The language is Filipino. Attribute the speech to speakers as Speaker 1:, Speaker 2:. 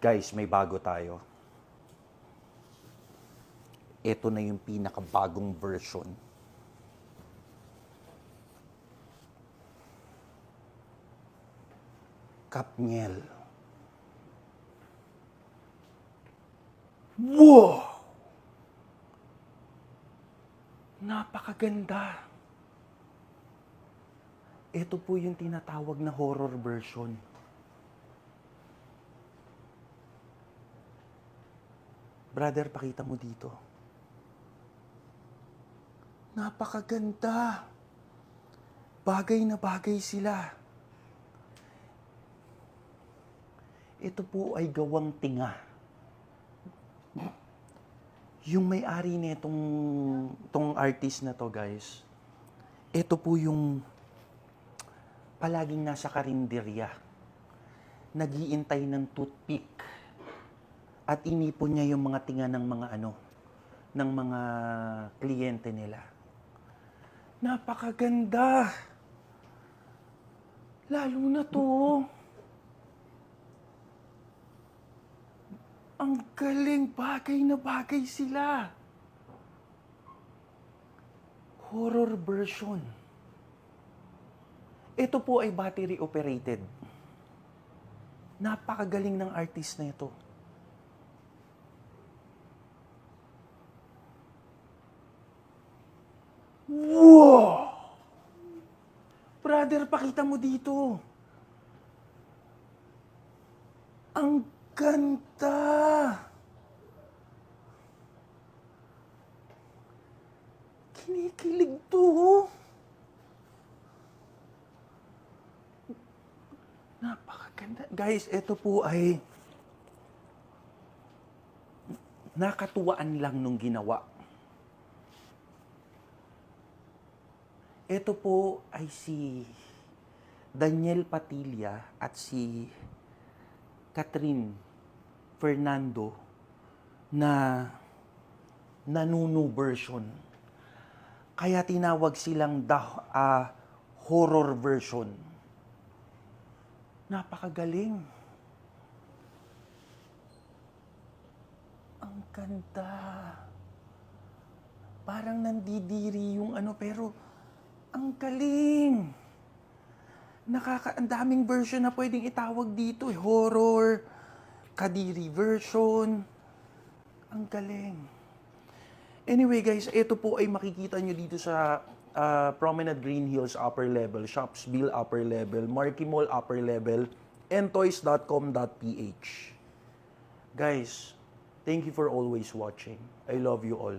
Speaker 1: Guys, may bago tayo. Ito na yung pinakabagong version. Katniel. Wow! Napakaganda. Ito po yung tinatawag na horror version. Brother, pakita mo dito. Napakaganda. Bagay na bagay sila. Ito po ay gawang tinga. Yung may-ari nitong artist na to, guys, ito po yung palaging nasa karinderya. Nag-iintay ng toothpick. At inipon niya yung mga tinga ng ng mga kliyente nila. Napakaganda. Lalo na to. Ang galing, bagay na bagay sila. Horror version. Ito po ay battery operated. Napakagaling ng artist na ito. Wow! Brother, pakita mo dito. Ang ganda! Kinikilig to. Napakaganda. Guys, ito po ay nakatuwaan lang nung ginawa. Ito po ay si Daniel Padilla at si Catherine Fernando na Nanunu version. Kaya tinawag silang horror version. Napakagaling. Ang ganda. Parang nandidiri yung pero ang galing. Ang daming version na pwedeng itawag dito. Horror, kadiri version. Ang galing. Anyway guys, ito po ay makikita nyo dito sa Promenade Green Hills upper level, Shopsville upper level, Marquee Mall upper level, and toys.com.ph. Guys, thank you for always watching. I love you all.